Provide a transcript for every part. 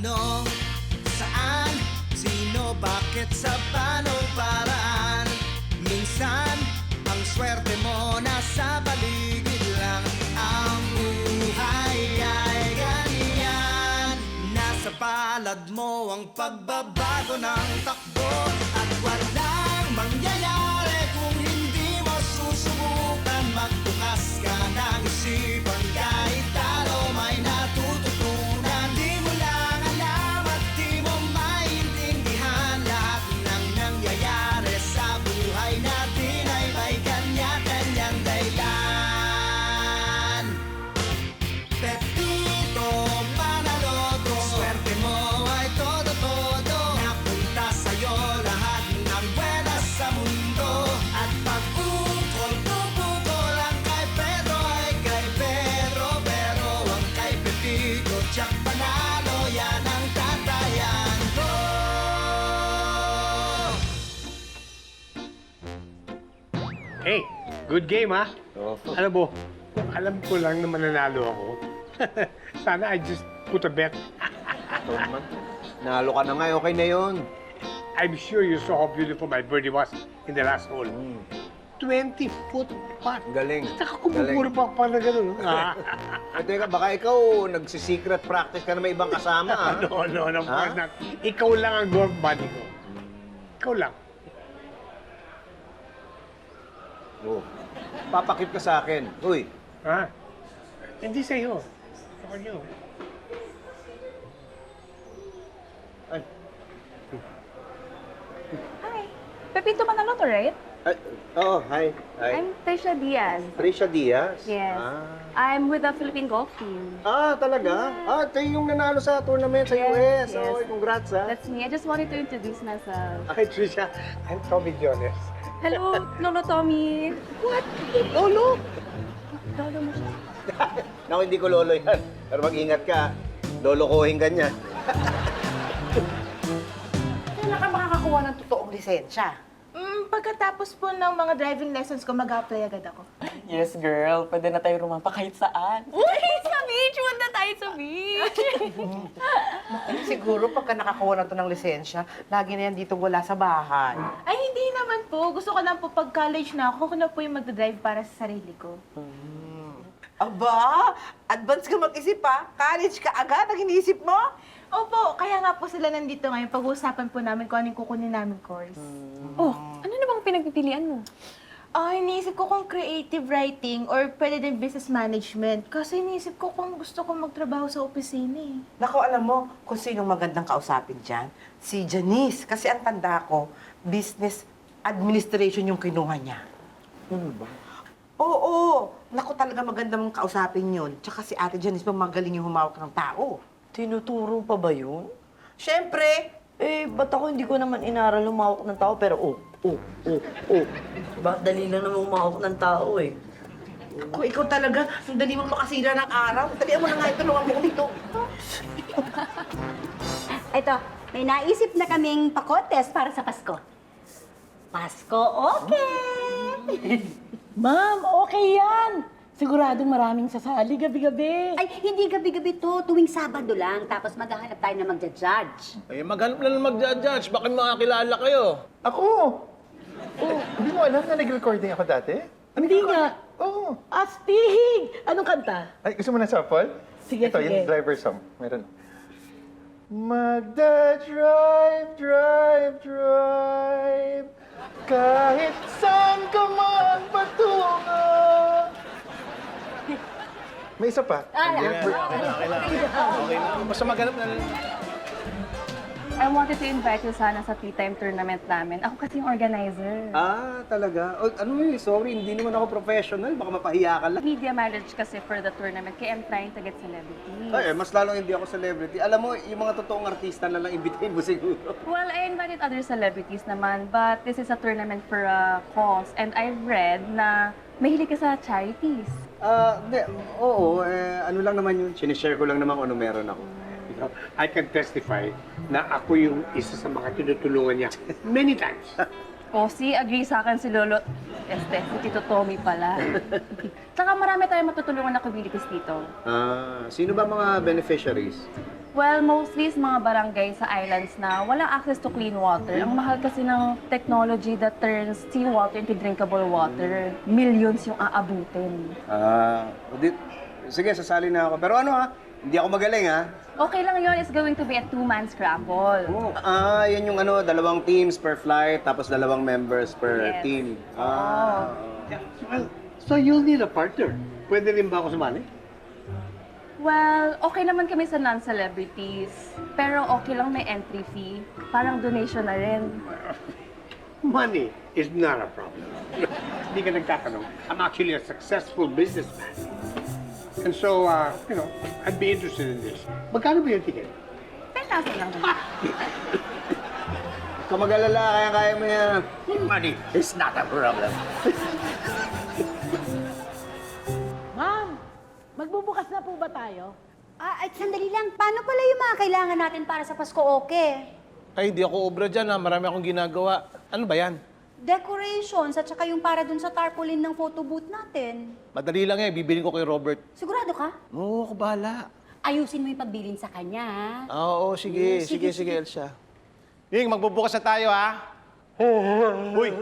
Ano, saan, sino, bakit, sa paano paraan? Minsan, ang swerte mo nasa paligid lang. Ang buhay ay ganyan. Nasa palad mo ang pagbabago ng takbo. At walang mangyayari kung hindi mo susubukan. Magbukas ka ng isipan, kahit talo may natututunan. Di mo lang alam at di mo maintindihan. Lahat ng nangyayari sa buhay natin ay may kanya-kanyang dahilan. Pepito Manaloto, swerte mo ay todo-todo. Napunta sa'yo lahat ng buenas sa mundo. At pag pupukol ang kay Pedro ay kay Pedro. Pero ang kay Pepito, tiyak panalo, yan ang tatayan ko. Hey, good game, ha? Oo. Alam mo, kung alam ko lang na mananalo ako, sana I just put a bet. Ito naman. Nalo ka na nga, okay na yun. I'm sure you saw how beautiful my birdie was in the last hole. 20-foot putt. Galing. Saka kumupuro pa na gano'n. Ay, teka, baka ikaw nagsi-secret practice ka na may ibang kasama, ha? No, of Ha? course not. Ikaw lang ang golf buddy ko. Ikaw lang. Oh. Papakip ka sa akin. Uy, Ha? Hindi sa'yo. Sa kanya. ay, Hi. Pepito Manaloto, right? ay, oo, hi. Hi. I'm Trisha Diaz. Trisha Diaz? Yes. Ah. I'm with the Philippine Golf Team. Ah, talaga? Ah, ito yung nanalo sa tournament sa Yes, US. yes. Okay, congrats, ha? That's me. I just wanted to introduce myself. Hi, Trisha. I'm Tommy Jones. Hello, Lolo Tommy. What? Lolo! Lolo mo siya. Naku, hindi ko lolo yan. Pero mag-ingat ka. Lolokohin ka niya. Kailan ka makakakuha ng totoong lisensya? Pagkatapos po ng mga driving lessons ko, mag-apply agad ako. Yes, girl. Pwede na tayo rumampa kahit saan. Uy, sa beach! Wanda tayo sa beach! Siguro pagka nakakuha na to ng lisensya, lagi na yan dito wala sa bahay. Ay, hindi naman po. Gusto ko lang po pag-college na ako na po yung magdadrive para sa sarili ko. Aba, advance ka mag-isip pa. College ka agad ang iniisip mo? Opo, kaya nga po sila nandito ngayon. Pag-uusapan po namin kung anong kukunin namin course. Oh, ano na bang pinagpipilian mo? Iniisip ko kung creative writing or pwede din business management. Kasi iniisip ko kung gusto ko magtrabaho sa opisina eh. Naku, alam mo kung sinong magandang kausapin dyan? Si Janice. Kasi ang tanda ko, business administration yung kinuha niya. Ano ba? Oo, naku talaga maganda mong kausapin yun. Tsaka si Ate Janice magaling yung humawak ng tao. Tinuturo pa ba yun? Siyempre, Eh, ba't ako hindi ko naman inaral lumawak ng tao, pero Ba, dali lang naman umawak ng tao eh. kung ikaw talaga, ang dali mong makasira ng araw. Dalihan mo na nga, tulungan mo ko dito. Ito, may naisip na kaming pakotes para sa Pasko. Pasko, okay! Ma'am, okay yan. Siguradong maraming sasali gabi-gabi. Ay, hindi gabi-gabi to, tuwing Sabado lang. Tapos maghahanap tayo na magja-judge. Eh, maghanap lang ng magja-judge. Baka makakilala kayo. Ako? Oh, hindi mo alam na nag-recording ako dati? Hindi nga. Oo. Astihig! Anong kanta? Ay, gusto mo na sample? Sige, Ito, sige. yung driver song. Meron. Magda-drive, drive, drive, kahit saan ka man patungo. May isa pa. Okay lang. Basta maghanap na. I wanted to invite you sana sa tea time tournament namin. Ako kasi yung organizer. Ah, talaga? O, ano yun? Sorry, hindi naman ako professional. Baka mapahiya ka lang. Media manage kasi for the tournament, kaya I'm trying to get celebrities. Ay, mas lalong hindi ako celebrity. Alam mo, yung mga totoong artista na lang imbitahin mo siguro. Well, I invited other celebrities naman, but this is a tournament for a cause. And I read na mahilig ka sa charities. Oo, ano lang naman yun. Sinishare ko lang naman kung ano meron ako. You know, I can testify na ako yung isa sa mga tinutulungan niya many times. O, agree sa akin si Lolo. Si Tito Tommy pala. Saka marami tayong matutulungan na communities dito. Sino ba mga beneficiaries? Well, mostly sa mga barangay sa islands na walang access to clean water. Ang mahal kasi ng technology that turns seawater into drinkable water. Millions yung aabutin. Sige, sasali na ako. Pero ano hindi ako magaling Okay lang yun. It's going to be a two-man scramble. Yan yung dalawang teams per flight, tapos dalawang members per Yes. team. Well, so you'll need a partner. Pwede rin ba ako sumali? Well, okay naman kami sa non-celebrities. Pero okay lang may entry fee. Parang donation na rin. Money is not a problem. Hindi ka nagtatanong. I'm actually a successful businessman. And so, I'd be interested in this. Magkano ba yung ticket? 10,000 lang naman. Huwag ka mag-alala, kaya-kaya mo yan. Money is not a problem. Ma'am, magbubukas na po ba tayo? Ay, sandali lang. Paano pala yung mga kailangan natin para sa Pasko, okay? Ay, hindi ako obra dyan Marami akong ginagawa. Ano ba yan? Decorations at saka yung para dun sa tarpaulin ng photo booth natin. Madali lang bibili ko kay Robert. Sigurado ka? Oo, ako bahala. Ayusin mo yung pagbilin sa kanya, ha? Oo, sige, Elsa. Ning, magbubukas na tayo, Uy,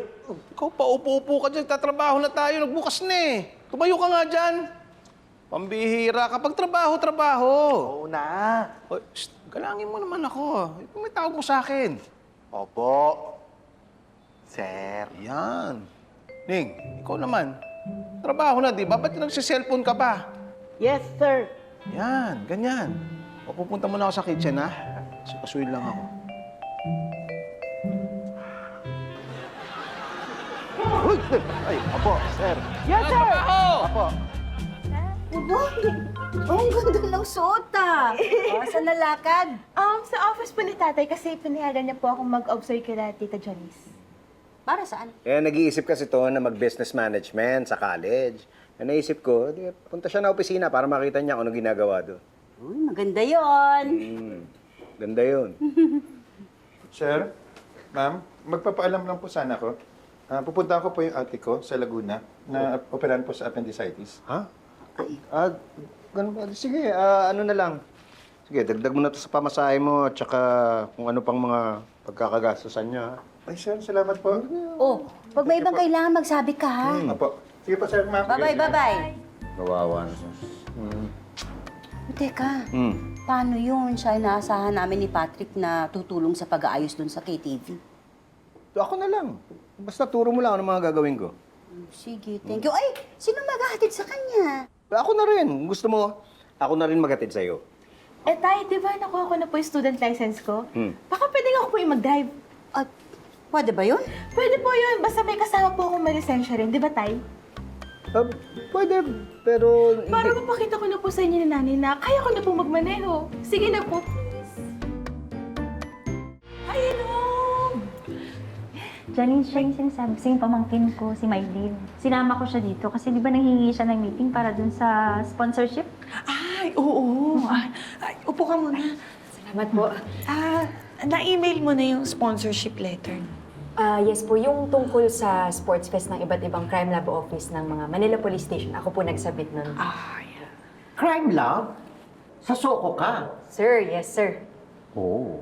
ikaw pa upo-upo ka dyan. Tatrabaho na tayo. Nagbukas na Tumayo ka nga dyan. Pambihira. Kapag trabaho. Oo na. Oy, galangin mo naman ako. May tawag mo sa akin. Opo. Sir. Yan. Ning, ikaw naman. Trabaho na, di ba? Ba't nagsiselfone ka pa? Yes, sir. Yan, ganyan. O, pupunta muna ako sa kitchen, Kasuin lang ako. Uy! Ay, opo, sir. Yes, sir! Opo. Oh, ang ganda ng suot, saan nalakad? Sa office po ni tatay kasi pinayagan niya po akong mag-observe kila Tita Janice. Para saan? Kaya nag-iisip kasi to na mag-business management sa college. Kaya naisip ko, punta siya na opisina para makita niya kung ano ginagawa doon. Uy, maganda yon. Ganda yun. Sir, ma'am, magpapaalam lang po sana ako. Pupunta ko po yung ate ko sa Laguna na operahan po sa appendicitis. Ha? Ganun ba? Sige, ano na lang. Sige, dagdag mo na to sa pamasahe mo at saka kung ano pang mga pagkakagastusan niya. Ay, sir, salamat po. Oh, pag may ibang kailangan, magsabi ka, ha? Opo. Sige po, sir, ma'am. Bye-bye. Kawawa na siya. Teka, paano yun? Siya inaasahan namin ni Patrick na tutulong sa pag-aayos dun sa KTV. Ako na lang. Basta turo mo lang ano mga gagawin ko. Sige, thank you. Ay, sino maghahatid sa kanya? Ako na rin. Gusto mo, ako na rin maghatid sa'yo. Tay, di ba nakuha ko na po yung student license ko? Baka pwede ako po yung mag-drive. Pwede ba yun? Pwede po yun, basta may kasama po akong may lisensya rin. Di ba, Tay? Pwede, pero... Para mapakita ko na po sa inyo ni nanay na kaya ko na po magmaneho. Sige na po. Ay, hello! Janine, siya yung sinasabi sa yung pamangkin ko, si Mylene. Sinama ko siya dito kasi di ba nanghingi siya ng meeting para dun sa sponsorship? Ay, oo. Upo ka muna. Salamat po. Na-email mo na yung sponsorship letter. Yes po, yung tungkol sa sports fest ng iba't ibang crime lab office ng mga Manila Police Station. Ako po nagsabit nun. Yeah. Crime lab? Sa Soko ka? Sir, yes sir. Oo.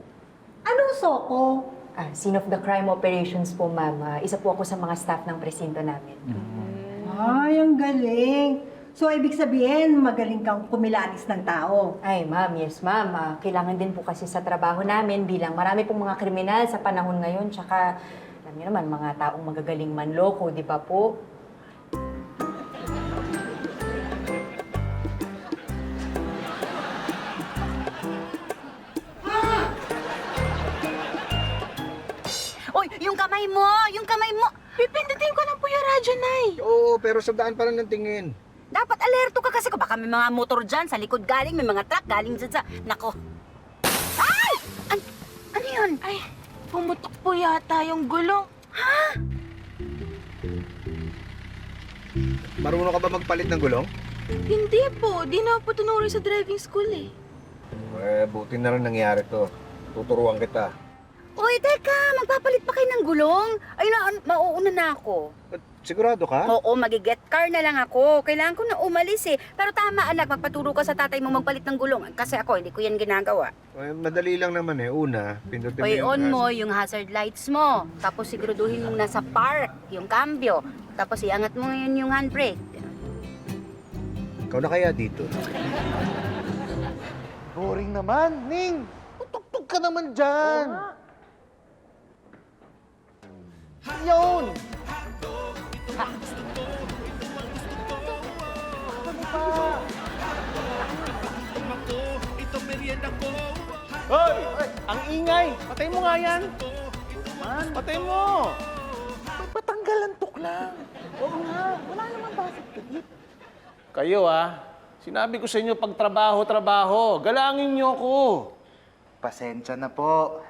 Anong soko? Scene of the crime operations po, ma'am. Isa po ako sa mga staff ng presinto namin. Ay, ang galing. So, ibig sabihin, magaling kang kumilanis ng tao. Ay, ma'am, yes ma'am. Kailangan din po kasi sa trabaho namin bilang marami pong mga kriminal sa panahon ngayon. Tsaka, alam niyo naman, mga taong magagaling manloko, di ba po? Oy, yung kamay mo! Yung kamay mo! Pipindutin ko lang po yung radyo, Nay. Oo, pero sa daan pa lang ng tingin. Dapat alerto ka kasi kung baka may mga motor dyan sa likod galing, may mga truck galing dyan sa... Nako! Ay! Ano yun? Ay, pumutok po yata yung gulong. Marunong ka ba magpalit ng gulong? Hindi po. Di na po tunuri sa driving school eh. Buti na rin nangyari to. Tuturuan kita. Uy, teka, magpapalit pa kayo ng gulong? Ay, mauuna na ako. Sigurado ka? Oo, magiget car na lang ako. Kailangan ko na umalis eh. Pero tama anak, magpaturo ka sa tatay mo magpalit ng gulong. Kasi ako, hindi ko yan ginagawa. Ay, madali lang naman eh. Una, pindutin mo Uy, yung on gas. mo yung hazard lights mo. Tapos siguraduhin mong nasa park, yung cambio. Tapos iangat mo yun yung handbrake. Ikaw na kaya dito? Boring naman, Ning. Tutugtog ka naman dyan. Yun! Hoy! Ang ingay! Patay mo nga yan! Patay mo! Patanggalan tuklang. Oo nga, wala naman bakit pilit. Kayo sinabi ko sa inyo pag trabaho, galangin niyo ko. Pasensya na po,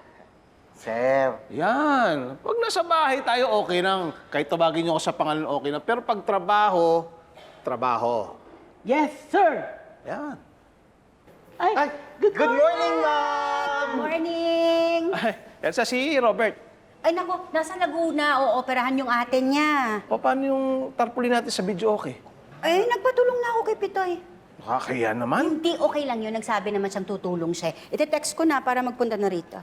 sir. Yan. Pag nasa bahay tayo, okay lang. Kahit tawagin niyo ako sa pangalan, okay lang. Pero pag trabaho. Yes, sir! Yan. Ay, Good morning, ma'am! Morning! Ay, Elsa, si Robert. Ay nako, nasa Laguna, ooperahan yung ate niya. Paano yung tarpaulin natin sa video okay? Ay, nagpatulong na ako kay Pitoy. Nakakaya naman. Hindi okay lang yun, nagsabi naman siyang tutulong siya. Ite-text ko na para magpunta na rito.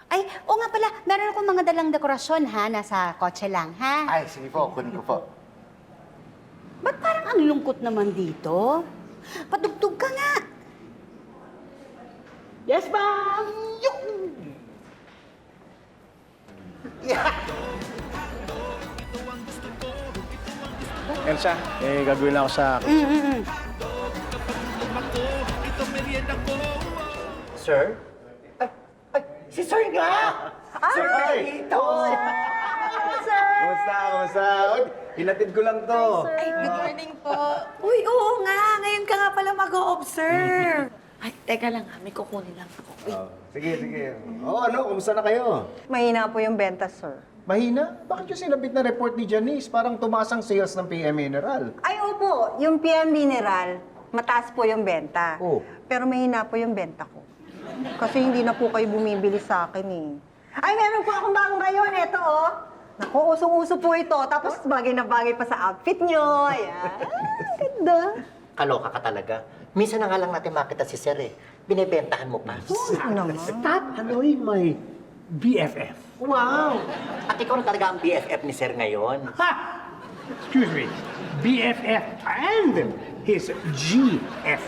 Ay, oo nga pala, meron akong mga dalang dekorasyon ha, nasa kotse lang ha. Ay, sige po, kunin ko po. Ba't parang ang lungkot naman dito? Patugtog ka nga. yes, ma'am! Elsa, gagawin lang ako sa... Sir? Si Sir nga! Sir, dito! Kumusta? Uy, hinatid ko lang to. Ay, good morning po. Uy, oo nga. Ngayon ka nga pala mag-o-observe. Ay, teka lang may kukunin lang ako. Uy. Sige. Kumusta na kayo? Mahina po yung benta, sir. Mahina? Bakit yung sinabit na report ni Janice? Parang tumaas ang sales ng PM Mineral. Ay, opo. Yung PM Mineral, mataas po yung benta. Oh. Pero mahina po yung benta ko. Kasi hindi na po kayo bumibili sa akin eh. Ay, meron po akong bagong rayon. Ito, oh. Naku, usong-uso po ito. Tapos bagay na bagay pa sa outfit nyo. Ayan. Ganda. Kaloka ka talaga. Minsan na nga lang natin makita si Sir eh. Binibentahan mo pa. Ano naman? Stop annoying my BFF. Wow! At ikaw na talaga ang BFF ni Sir ngayon. Ha! Excuse me. BFF and his GFF.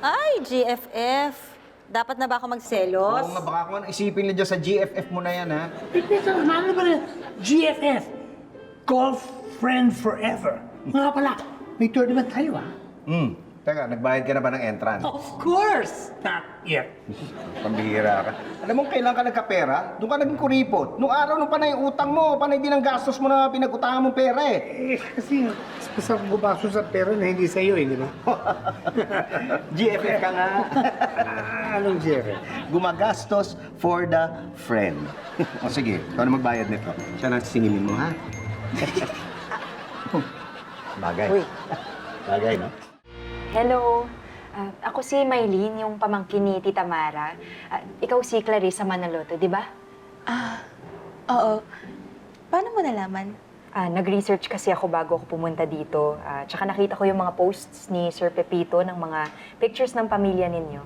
Ay, GFF. Dapat na ba ako magselos? Oo nga, baka kung ano isipin nila dyan sa GFF mo na yan, ha? Ipisa naman ba na GFF? Golf Friend Forever. Nga pala, may tournament tayo, ha? Teka, nagbayad ka na ba ng entrance? Of course! Not yet. Pambihira ka. Alam mo, kailan ka nagkapera? Doon ka naging kuripot. Nung araw, nung panay utang mo, panay din ang gastos mo na pinag-utangan mong pera eh. Kasi masarap gumastos sa pera na hindi sa'yo, di ba? GFF ka nga. Anong GFF? Gumagastos for the friend. O sige, ikaw na magbayad nito. Siya na singilin mo, ha? Bagay. Uy. Bagay, no? Hello. Ako si Maylene, yung pamangkin ni Tita Mara. Ikaw si Clarissa Manaloto, di ba? Oo. Paano mo nalaman? Nag-research kasi ako bago ako pumunta dito. Tsaka nakita ko yung mga posts ni Sir Pepito ng mga pictures ng pamilya ninyo.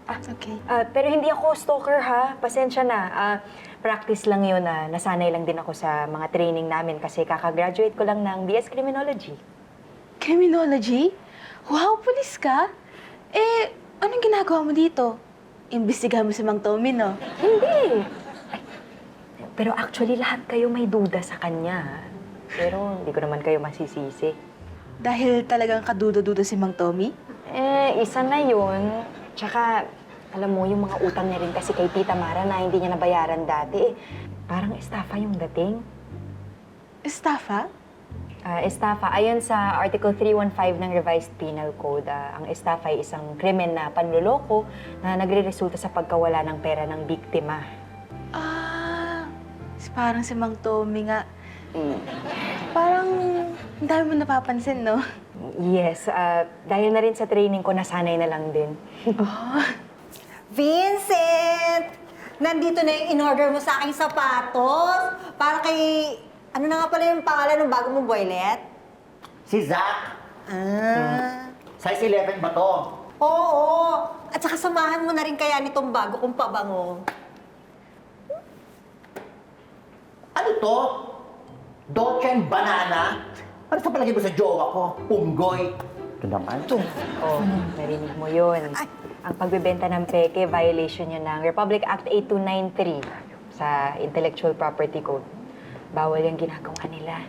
Okay. Pero hindi ako stalker ha. Pasensya na. Practice lang yun na nasanay lang din ako sa mga training namin kasi kakagraduate ko lang ng BS Criminology. Criminology? Wow, pulis ka? Eh, anong ginagawa mo dito? Imbestigahan mo si Mang Tommy, no? Hindi. Pero actually, lahat kayo may duda sa kanya. Pero hindi ko naman kayo masisisi. Dahil talagang kaduda-duda si Mang Tommy? Isa na yun. Tsaka, alam mo, yung mga utang niya rin kasi kay Tita Mara na hindi niya nabayaran dati. Parang estafa yung dating. Estafa? Estafa, ayon sa Article 315 ng Revised Penal Code, ang estafa ay isang krimen na panloloko na nagre-resulta sa pagkawala ng pera ng biktima. Parang si Mang Tommy nga. Parang, ang dami mo napapansin, no? Yes, dahil na rin sa training ko, nasanay na lang din. Vincent! Nandito na yung in-order mo sa aking sapatos. Para kay... Ano na nga pala yung pangalan ng bago mong boylet? Si Zach. Ah. Size 11 ba to? Oo. At saka samahan mo na rin kaya nitong bago kong pabango. Ano to? Dolce and Banana? Ano sa palagay mo sa jowa ko? Unggoy? Ito naman. Oh, narinig mo yun. Ang pagbebenta ng peke, violation yun ng Republic Act 8293 sa Intellectual Property Code. Bawal yung ginagawa nila.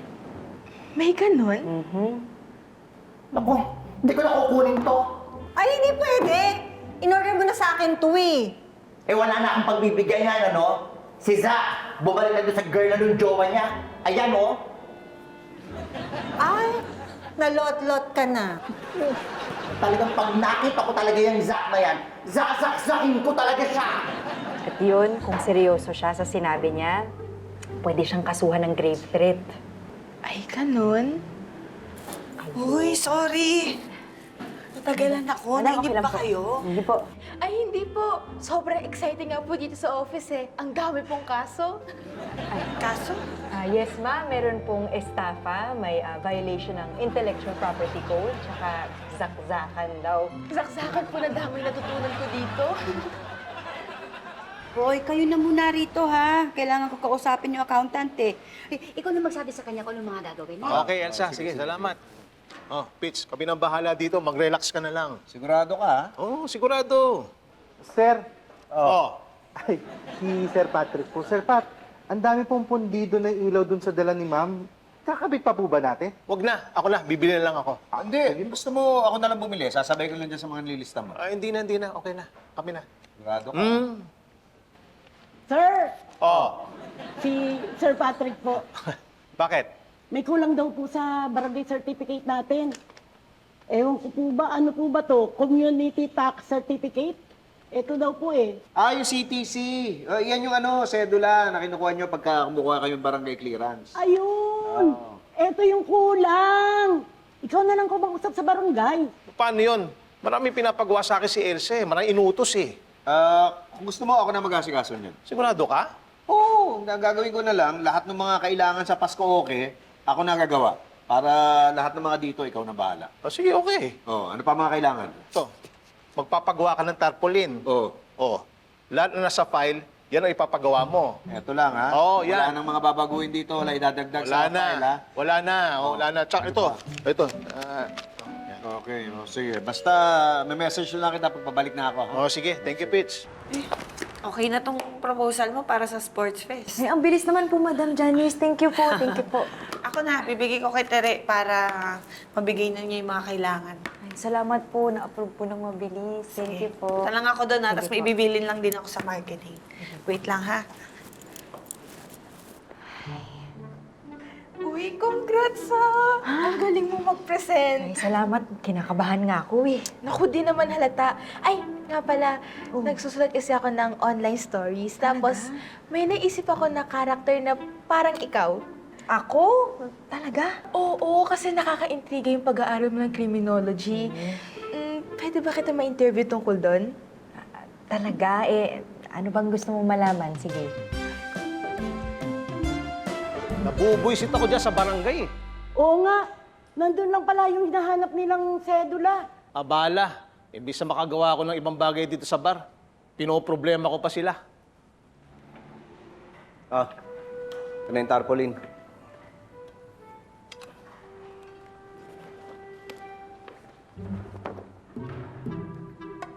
May ganun? Naku, hindi ko na kukunin to. Ay, hindi pwede. In-order mo na sa akin to eh. Eh wala na akong pagbibigay yan, ano? Si Zach, bumalik na doon sa girl na doon jowa niya. Ayan, oh. Ay, nalot-lot ka na. Talagang pag nakita ko talaga yung Zach na yan, zazakzakin ko talaga siya. At yun, kung seryoso siya sa sinabi niya, pwede siyang kasuhan ng grave threat. Ay, ganun? Uy, sorry. Natagalan ako. Nainip ba kayo? Hindi po. Ay, hindi po. Sobrang exciting nga po dito sa office eh. Ang dami pong kaso. Kaso? Yes, ma'am. Meron pong estafa, may violation ng Intellectual Property Code, tsaka zakzakan daw. Saksakan po na dami natutunan ko dito. Hoy, kayo na muna rito, ha? Kailangan ko kausapin yung accountant, eh. Ikaw na magsabi sa kanya kung ano mga gagawin niya. Okay, Elsa. Sige, salamat. Oh, Pitch, kami nang bahala dito. Mag-relax ka na lang. Sigurado ka, ha? Oo, sigurado. Sir, Oh. ay, si Sir Patrick po. Sir Pat, ang dami pong pundido na ilaw dun sa dala ni ma'am. Kakabit pa po ba natin? Wag na. Ako na. Bibili na lang ako. Hindi. Gusto mo ako na lang bumili. Sasabay ko lang dyan sa mga nililista mo. Hindi na. Okay na. Kami na. Sigurado ka. Sir, Oh. si Sir Patrick po. Bakit? May kulang daw po sa barangay certificate natin. Ewan ko po ba, ano po ba to? Community Tax Certificate? Ito daw po eh. Yung CTC. Yan yung sedula na kinukuha nyo pagka kumukuha kayong barangay clearance. Ayun! Ito yung kulang! Ikaw na lang ko mag-usap sa barangay. Paano yun? Marami pinapagawa sa akin si Elsa. Marami inutos eh. Kung gusto mo, ako na mag-asikaso niyan. Sigurado ka? Oo, gagawin ko na lang. Lahat ng mga kailangan sa Pasko okay, ako na gagawa. Para lahat ng mga dito, ikaw na bahala. Sige, okay. Ano pa mga kailangan? Ito, magpapagawa ka ng tarpaulin. Oo. Lahat na nasa file, yan ang ipapagawa mo. Eto lang, ha? Oo, Wala yan. nang mga babaguhin dito, wala idadagdag Wala sa na. file, ha? Wala na. Wala na. Tsaka ito. Ito. Okay, sige. Basta may message lang kita pag pabalik na ako, ha? Sige. Thank you, Pitch. Okay na tong proposal mo para sa Sports Fest. Ay, ang bilis naman po, Madam Janice. Thank you po. Thank you po. Ako na, bibigay ko kay Tere para mabigay na niya yung mga kailangan. Ay, salamat po. Na-approve po ng mabilis. Thank you po. Talang ako doon ha, tapos may Sige po. ibibilin lang din ako sa marketing. Wait lang ha. Uy, congrats ha! Ang galing mo mag-present. Ay, salamat. Kinakabahan nga ako eh. Naku, di naman halata. Ay, nga pala, nagsusulat kasi ako ng online stories. Tapos, may naisip ako na karakter na parang ikaw. Ako? Talaga? Oo, kasi nakaka-intriga yung pag-aaral mo ng criminology. Pwede ba kita ma-interview tungkol doon? Talaga? Ano bang gusto mong malaman? Sige. Nabubuisit ako dyan sa barangay. Oo nga, nandun lang pala yung hinahanap nilang sedula. Abala. Imbis na makagawa ako ng ibang bagay dito sa bar, pinoproblema ko pa sila. Ito na yung tarpaulin.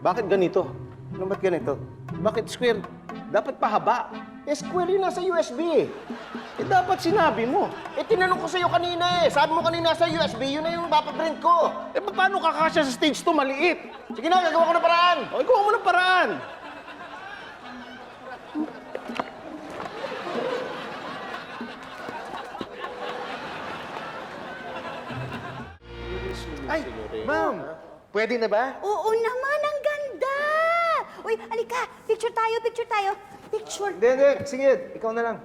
Bakit ganito? Ano ba't ganito? Bakit square? Dapat pahaba. Square yun nasa USB, Dapat sinabi mo. tinanong ko sa'yo kanina, Sabi mo kanina sa USB, yun na yung papaprint ko. Paano kakasya sa stage 2 maliit? Sige na, gagawa ko ng paraan. Gawa mo ng paraan. Ay, ma'am, pwede na ba? Oo naman, ang ganda! Uy, alika, picture tayo. Picture. Hindi. Sige, ikaw na lang.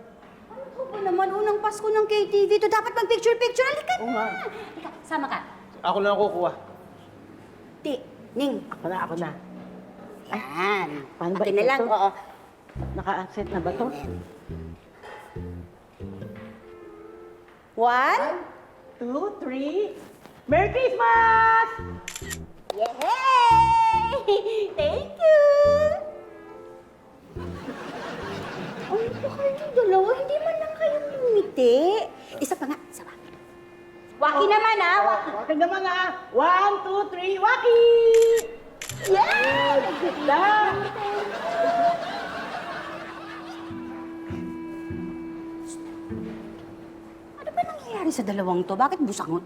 Ano ba naman, unang Pasko ng KTV to dapat mag-picture. Alika na! Alika, sama ka. Ako na kukuha. Ti, Ning. Ako na. Yan. Paano ba Akin na ito? lang, oo. Naka-accept na ba to? 1, 2, 3. Merry Christmas! Yay! Thank you! Ano ba kayong dalawa? Hindi man lang kayong lumiti. Isa pa nga, isa pa. Waki naman, ha? Waki naman ah! 1, 2, 3, Waki! Yay! Good luck! Ano ba nangyayari sa dalawang to? Bakit busangot?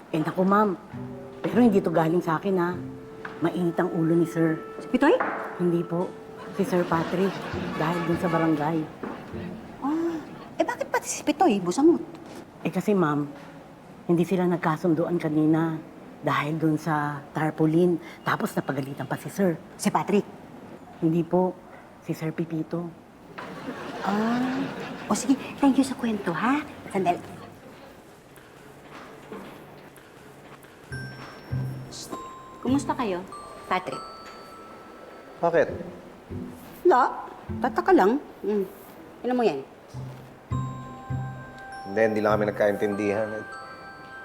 Eh naku ma'am, pero hindi to galing sa akin ha. Mainit ang ulo ni Sir. Si Pitoy? Hindi po, si Sir Patrick, dahil dun sa barangay. Bakit pati si Pitoy busangot? Eh kasi ma'am, hindi sila nagkasunduan kanina dahil dun sa tarpaulin. Tapos napagalitan pa si Sir. Si Patrick? Hindi po, si Sir Pipito. O sige, thank you sa kwento, ha? Sandali. Kumusta kayo, Patrick? Bakit? La, tataka lang. Ano mo yan? Hindi lang kami nagkaintindihan.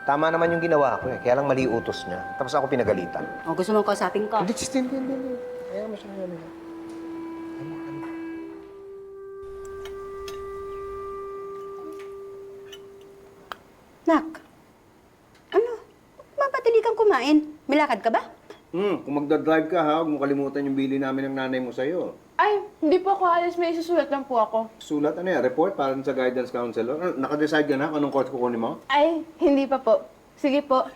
Tama naman yung ginawa ko eh. Kaya lang mali utos niya. Tapos ako pinagalitan. O gusto mo kausapin ko? Hindi. Ayaw mo siya ngayon. Nak, ano? Mapatili kang kumain. May lakad ka ba? Kung magdadrive ka ha, huwag mo kalimutan yung bili namin ng nanay mo sa'yo. Ay, hindi po ako alis. May isusulat lang po ako. Sulat ano yan? Report para sa guidance counselor? Naka-decide ka na kung anong course kukunin mo? Ay, hindi pa po. Sige po.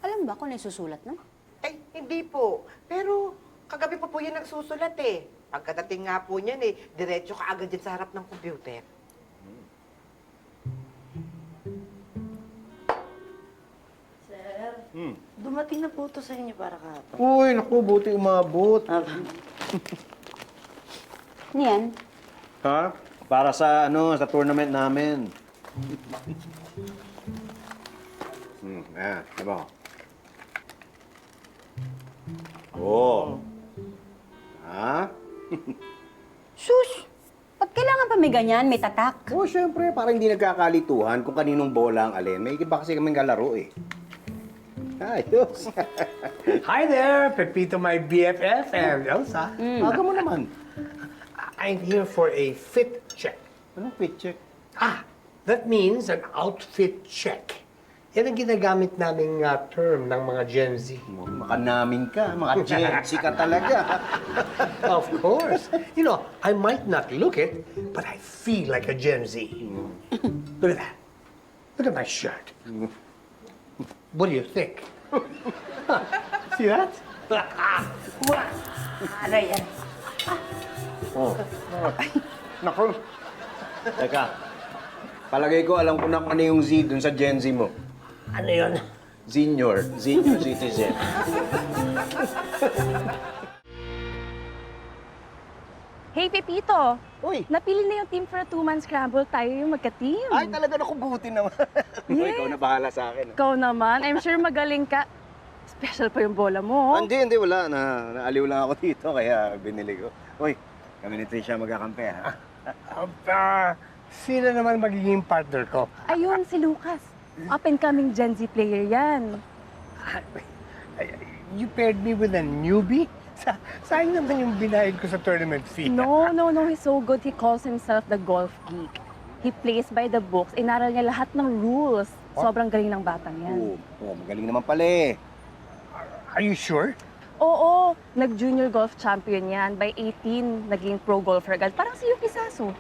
Alam ba kung ano yung susulat, no? Ay, hindi po. Pero kagabi pa po yan nagsusulat eh. Pagkadating nga po niyan eh, diretso ka agad dyan sa harap ng computer. Dumating na po to sa inyo para kahapon. Uy, naku, buti umabot. Ano yan? Ha? Para sa sa tournament namin. Diba? Oh. Ha? Sus! Ba't kailangan pa may ganyan? May tatak? Oh, syempre, para hindi nagkakalituhan kung kaninong bola ang alin. May iba kasi kaming kalaro eh. Ayos. Hi there, Pepito, my BFF, and Elsa. Aga mo naman. I'm here for a fit check. Anong fit check? That means an outfit check. Yan ang ginagamit naming term ng mga Gen Z. Makanamin ka, mga Gen Z ka talaga. Of course. You know, I might not look it, but I feel like a Gen Z. Look at that. Look at my shirt. What do you think? See that? Aray, aray. Oh. Naku. Teka. Palagay ko, alam ko na kung ano yung Z dun sa Gen Z mo. Ano yun? Senior citizen. Hey, Pepito! Uy! Napili na yung team for a two-man scramble. Tayo yung magka-team. Ay, talaga naku, buti naman. Yes. Ikaw na bahala sa akin. Ikaw naman. I'm sure magaling ka. Special pa yung bola mo. Hindi, wala. Naaliw lang ako dito, kaya binili ko. Uy, kami ni Tricia magkakampi, ha? Sino naman magiging partner ko? Ayun, si Lucas. Up and coming Gen Z player yan. You paired me with a newbie? Sayang naman yung binayad ko sa tournament fee. No. He's so good. He calls himself the golf geek. He plays by the books. Inaral niya lahat ng rules. Sobrang galing ng batang yan. Magaling naman pala eh. Are you sure? Oo, nag-junior golf champion yan. By 18, naging pro golfer agad. Parang si Yuki Saso.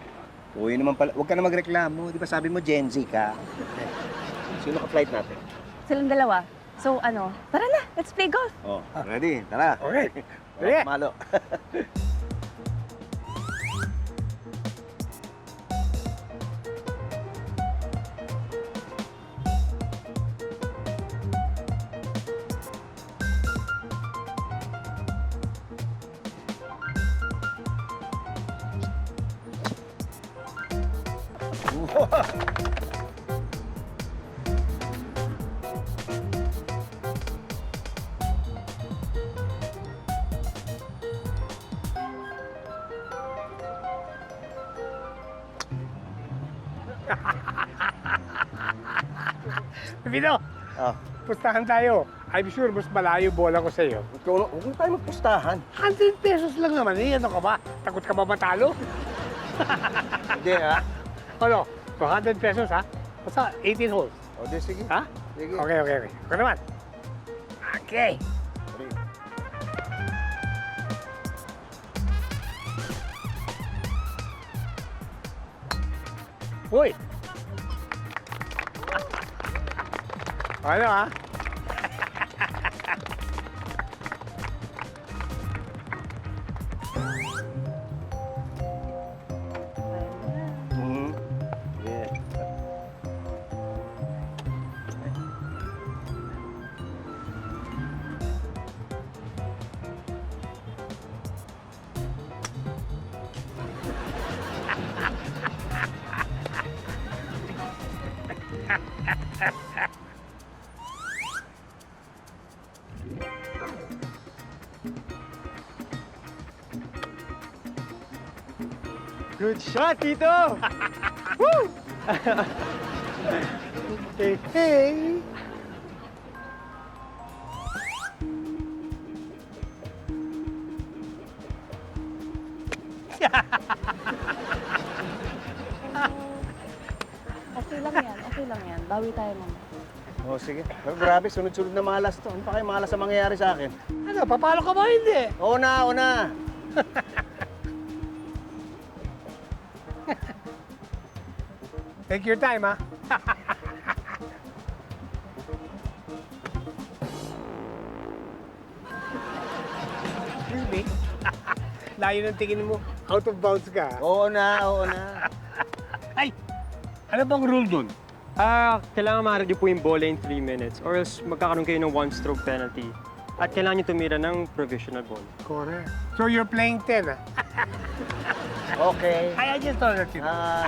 Uy naman pala, huwag ka na magreklamo. Di ba sabi mo Gen Z ka? Sino ka flight natin? Silang dalawa. So tara na, let's play golf. Oh, ready? Tara. Okay. Malo. Pepito, Ah, pustahan tayo. I'm sure mas malayo bola ko sa'yo. huwag na tayo magpustahan. 100 pesos lang naman eh. Ano ka ba? Takot ka ba matalo? Hindi, ha? Ano? 200 pesos, ha? Basta 18 holes. O, di, sige. Ha? Sige. Okay. Ako naman. Okay. Uy! Ano, ha? Mhm. Yeah. Good shot, Tito! Woo! Hey! Okay lang yan. Bawi tayo mama. O, sige. Pero grabe, sunod-sunod na malas to. Ano pa kayo malas ang mangyayari sa akin? Ano, papalo ka ba hindi? Oo na. Take your time, ha? Excuse me? Layo ng tingin mo. Out of bounds ka. Oo na. Ay! Ano bang rule dun? Kailangan ma-ready po yung bola in 3 minutes or else magkakaroon kayo ng 1-stroke penalty. At kailangan nyo tumira ng provisional ball. Correct. So you're playing 10, ha? Okay. I just thought that you.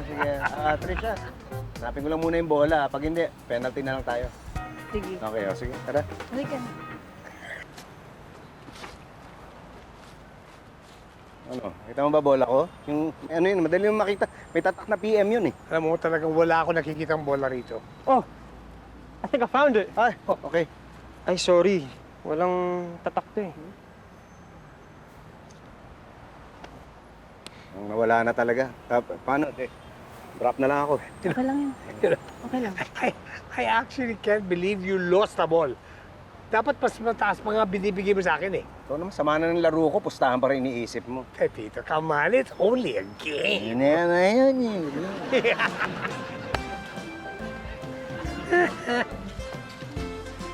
Sige. Trisha, hanapin ko lang muna yung bola. Pag hindi, penalty na lang tayo. Sige. Okay, sige. Tara. Halika na. Ano, kita mo ba bola ko? Yung, ano yun, madali yung makita. May tatak na PM yun eh. Alam mo, talagang wala ako nakikitang bola rito. Oh! I think I found it! Ay, okay. Ay, sorry. Walang tatak to eh. Nawala na talaga. Paano? Drop na lang ako. Okay lang yan. Okay lang. I actually can't believe you lost the ball. Dapat mas mataas pa nga binibigay mo sa akin eh. Ito naman, sama na ng laro ko, pustahan pa rin iniisip mo. Eh, Tito, come on, it's only a game. Yun na yun eh.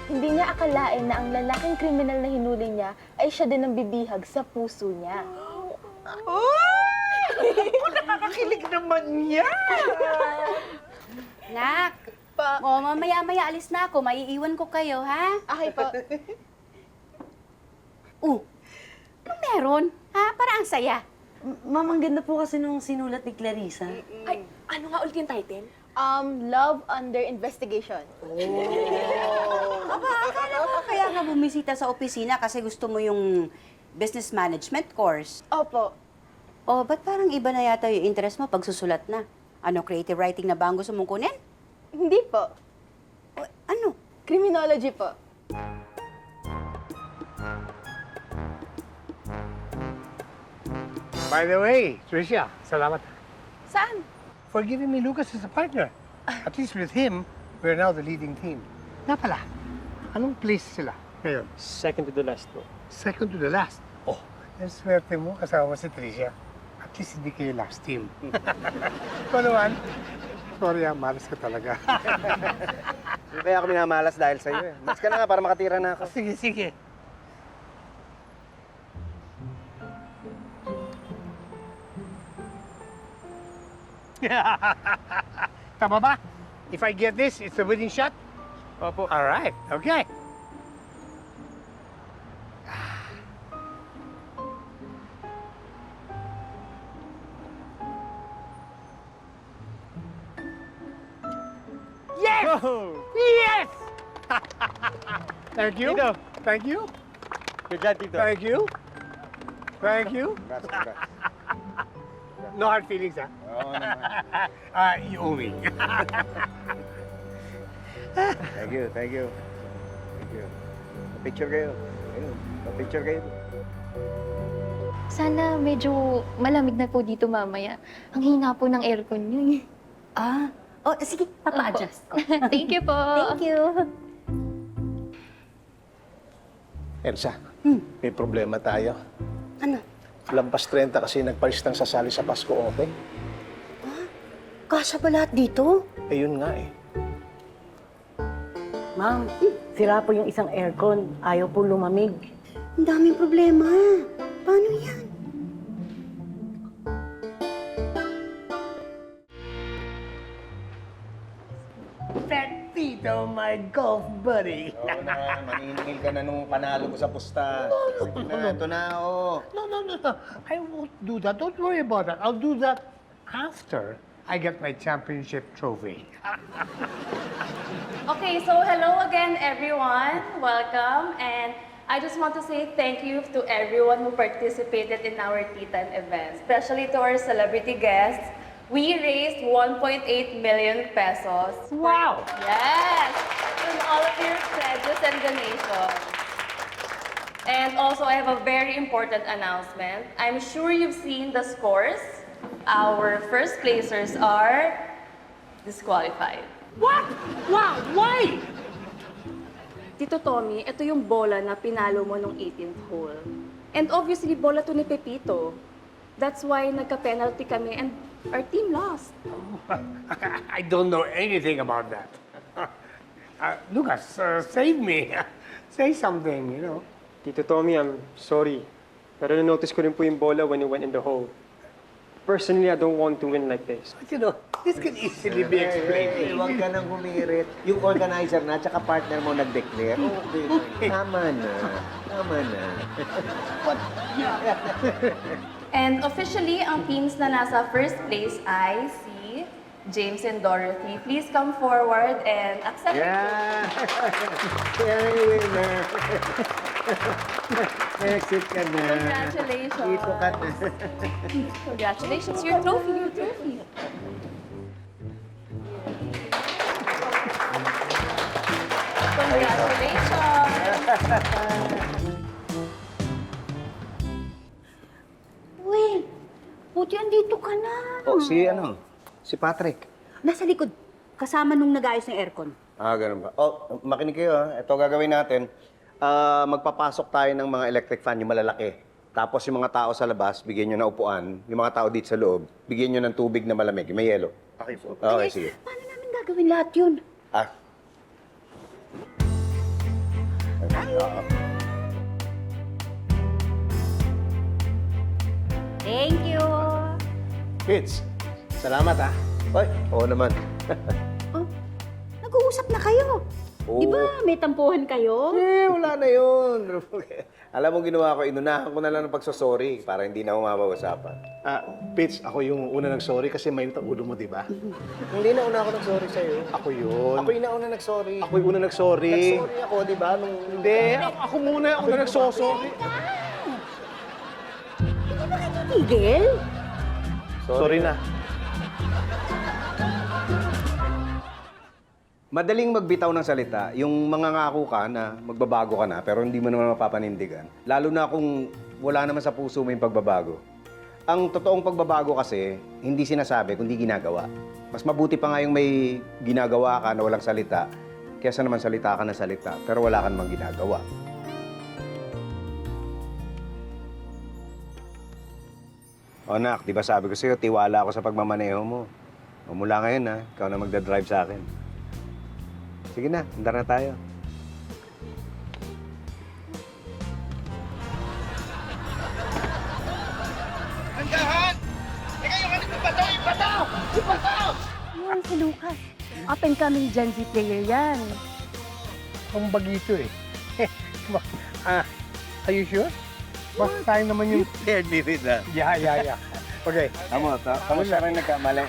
Hindi niya akalain na ang lalaking kriminal na hinuli niya ay siya din ang bibihag sa puso niya. Nakakakilig naman yan! Nak, mamaya-maya alis na ako. Maiiwan ko kayo, ha? Okay po. Ano meron? Ha? Para ang saya. Ma'am, ang ganda po kasi nung sinulat ni Clarissa. Ay, ano nga ulit yung title? Love Under Investigation. Aba, akala ko kaya nga bumisita sa opisina kasi gusto mo yung business management course. Opo. Oh, ba't parang iba na yata yung interest mo pag susulat na? Ano, creative writing na ba ang gusto mong kunin? Hindi po. Ano? Criminology po. By the way, Tricia, salamat Saan? for giving me Lucas as a partner. At least with him, we're now the leading team. Nga pala, anong place sila ngayon? Second to the last po. Second to the last. Oh, ang swerte mo kasama si Tricia. At least hindi kayo last team. Ikaw naman, sorry malas ka talaga. Hindi kaya ako minamalas dahil sa'yo eh. Mas ka na nga para makatira na ako. Sige. Tama ba? If I get this, it's a winning shot? Opo. All right, okay. Yes! Yes! Thank you. Tito. Thank you. Good job, Tito. Thank you. Thank you. Congrats. No hard feelings, ha? Oo naman. You owe me. Thank you, thank you. Thank you. Picture kayo. Ayun, picture kayo. Sana medyo malamig na po dito mamaya. Ang hina po ng aircon niyo. Oh, sige, papa-adjust ko. Thank you po. Thank you. Elsa, may problema tayo. Ano? Lampas 30 kasi nagpalis ng sasali sa Pasko Open. Kasya ba lahat dito? Eh, yun nga eh. Ma'am, sira po yung isang aircon. Ayaw po lumamig. Ang daming problema. Paano yan? Petito, my golf buddy. Oo na, maniningil ka na nung panalo mo sa pusta. Sige na, ito na, oo. No. I won't do that. Don't worry about that. I'll do that after I get my championship trophy. Okay, so hello again, everyone. Welcome. And I just want to say thank you to everyone who participated in our Tea Time event, especially to our celebrity guests. We raised 1.8 million pesos. Wow! Yes! From all of your pledges and donations. And also, I have a very important announcement. I'm sure you've seen the scores. Our first placers are disqualified. What? Wow, why? Tito Tommy, ito yung bola na pinalo mo nung 18th hole. And obviously, bola to ni Pepito. That's why nagka-penalty kami and our team lost. I don't know anything about that. Lucas, save me. Say something, you know. Tito Tommy, I'm sorry. Pero na-notice ko rin po yung bola when you went in the hole. Personally, I don't want to win like this. But you know, this can easily be explained. Huwag ka nang humirit. Yung organizer na, tsaka partner mo nag-declare. Okay. Tama na. And officially, ang teams na nasa first place ay si James and Dorothy. Please come forward and accept Yeah! Yan yung winner. Exit ka na. Congratulations. Dito ka na. Congratulations, your trophy. Congratulations. Uy, buti andito ka na. Si Patrick. Nasa likod, kasama nung nag-ayos ng aircon. Ganun ba? Makinig kayo ha. Ito gagawin natin. Magpapasok tayo ng mga electric fan, yung malalaki. Tapos yung mga tao sa labas, bigyan nyo ng upuan. Yung mga tao dito sa loob, bigyan nyo ng tubig na malamig. May yelo. Okay po. Okay, sige. Paano namin gagawin lahat yun? Thank you. Kids, salamat ha. Ay, oo naman. Nag-uusap na kayo. Di ba may tampuhan kayo? Wala na yun. Alam mo ginawa ko, inunahan ko na lang ng pagsasorry para hindi na umabawasapan. Pits, ako yung una nag-sorry kasi mainit ang ulo mo, di ba? Hindi na una ako nag-sorry sa'yo. Ako yun. Ako yung nauna nag-sorry. Ako yung una nag-sorry. Nag-sorry ako, di ba? Hindi, ako muna. Ako na nagsosorry. Hindi ba kayo titigil? Sorry na. Madaling magbitaw ng salita, yung mangangako ka na magbabago ka na pero hindi mo naman mapapanindigan. Lalo na kung wala naman sa puso mo yung pagbabago. Ang totoong pagbabago kasi, hindi sinasabi kundi ginagawa. Mas mabuti pa nga yung may ginagawa ka na walang salita, kaysa naman salita ka na salita pero wala ka namang ginagawa. O nak, di ba sabi ko sa'yo, tiwala ako sa pagmamaneho mo. O mula ngayon ha, ikaw na magdadrive sa akin. Sige na, andar na tayo. Andahan! Teka, yung ano yung bato! Yung bato! Yung bato! Yan, si Lucas. Up and coming Gen Z player yan. Ang bagito eh. Are you sure? Basta tayo naman yung... Paired me with that. Yeah. Okay. Tama siya rin nagkamali.